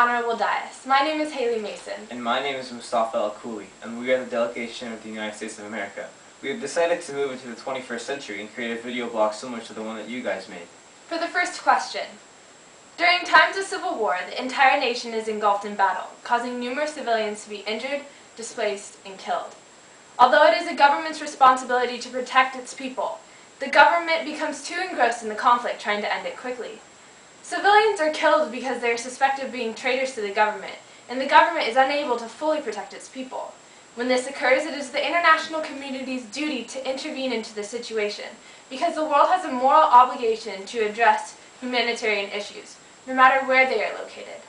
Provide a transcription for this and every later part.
Honorable Dais. My name is Hali Mason. And my name is Mustafa Alkhouli, and we are the delegation of the United States of America. We have decided to move into the 21st century and create a video blog similar to the one that you guys made. For the first question. During times of civil war, the entire nation is engulfed in battle, causing numerous civilians to be injured, displaced, and killed. Although it is a government's responsibility to protect its people, the government becomes too engrossed in the conflict trying to end it quickly. Civilians are killed because they are suspected of being traitors to the government, and the government is unable to fully protect its people. When this occurs, it is the international community's duty to intervene into the situation, because the world has a moral obligation to address humanitarian issues, no matter where they are located.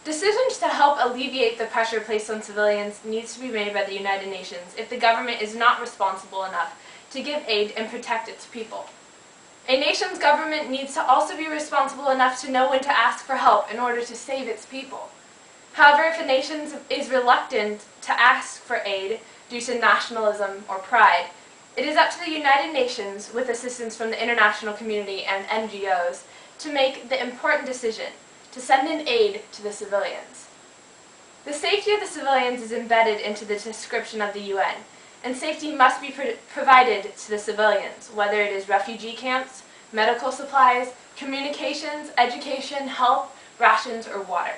Decisions to help alleviate the pressure placed on civilians needs to be made by the United Nations if the government is not responsible enough to give aid and protect its people. A nation's government needs to also be responsible enough to know when to ask for help in order to save its people. However, if a nation is reluctant to ask for aid due to nationalism or pride, it is up to the United Nations, with assistance from the international community and NGOs, to make the important decision to send in aid to the civilians. The safety of the civilians is embedded into the description of the UN, and safety must be provided to the civilians, whether it is refugee camps, medical supplies, communications, education, health, rations, or water.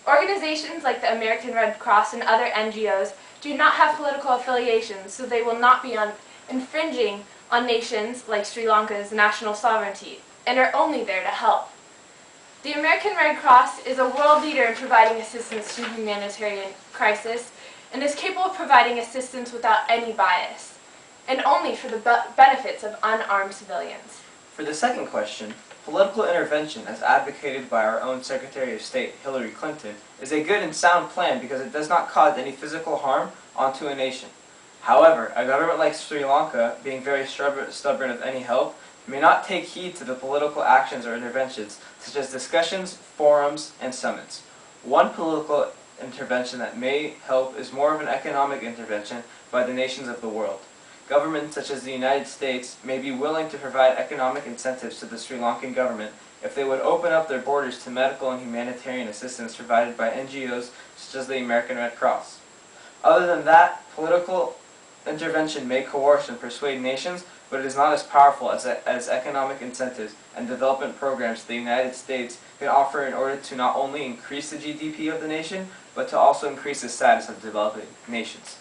Organizations like the American Red Cross and other NGOs do not have political affiliations, so they will not be infringing on nations like Sri Lanka's national sovereignty, and are only there to help. The American Red Cross is a world leader in providing assistance to humanitarian crisis, and is capable of providing assistance without any bias, and only for the benefits of unarmed civilians. For the second question, political intervention, as advocated by our own Secretary of State, Hillary Clinton, is a good and sound plan because it does not cause any physical harm onto a nation. However, a government like Sri Lanka, being very stubborn of any help, may not take heed to the political actions or interventions, such as discussions, forums, and summits. One political intervention that may help is more of an economic intervention by the nations of the world. Governments such as the United States may be willing to provide economic incentives to the Sri Lankan government if they would open up their borders to medical and humanitarian assistance provided by NGOs such as the American Red Cross. Other than that, political intervention may coerce and persuade nations, but it is not as powerful as economic incentives and development programs the United States can offer in order to not only increase the GDP of the nation, but to also increase the status of developing nations.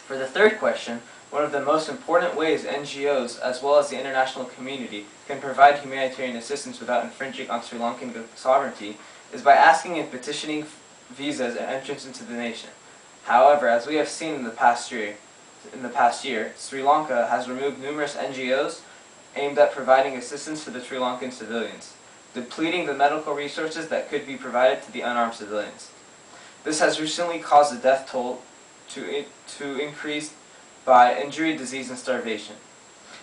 For the third question, one of the most important ways NGOs, as well as the international community, can provide humanitarian assistance without infringing on Sri Lankan sovereignty is by asking and petitioning visas and entrance into the nation. However, as we have seen in the past year, Sri Lanka has removed numerous NGOs aimed at providing assistance to the Sri Lankan civilians, depleting the medical resources that could be provided to the unarmed civilians. This has recently caused the death toll to increase by injury, disease, and starvation.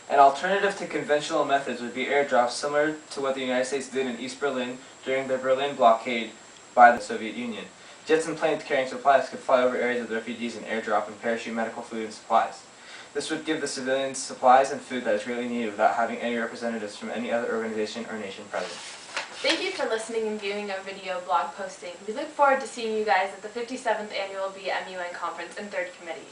An alternative to conventional methods would be airdrops similar to what the United States did in East Berlin during the Berlin blockade by the Soviet Union. Jets and planes carrying supplies could fly over areas of the refugees and airdrop and parachute medical food and supplies. This would give the civilians supplies and food that is really needed without having any representatives from any other organization or nation present. Thank you for listening and viewing our video blog posting. We look forward to seeing you guys at the 57th Annual BMUN Conference and 3rd Committee.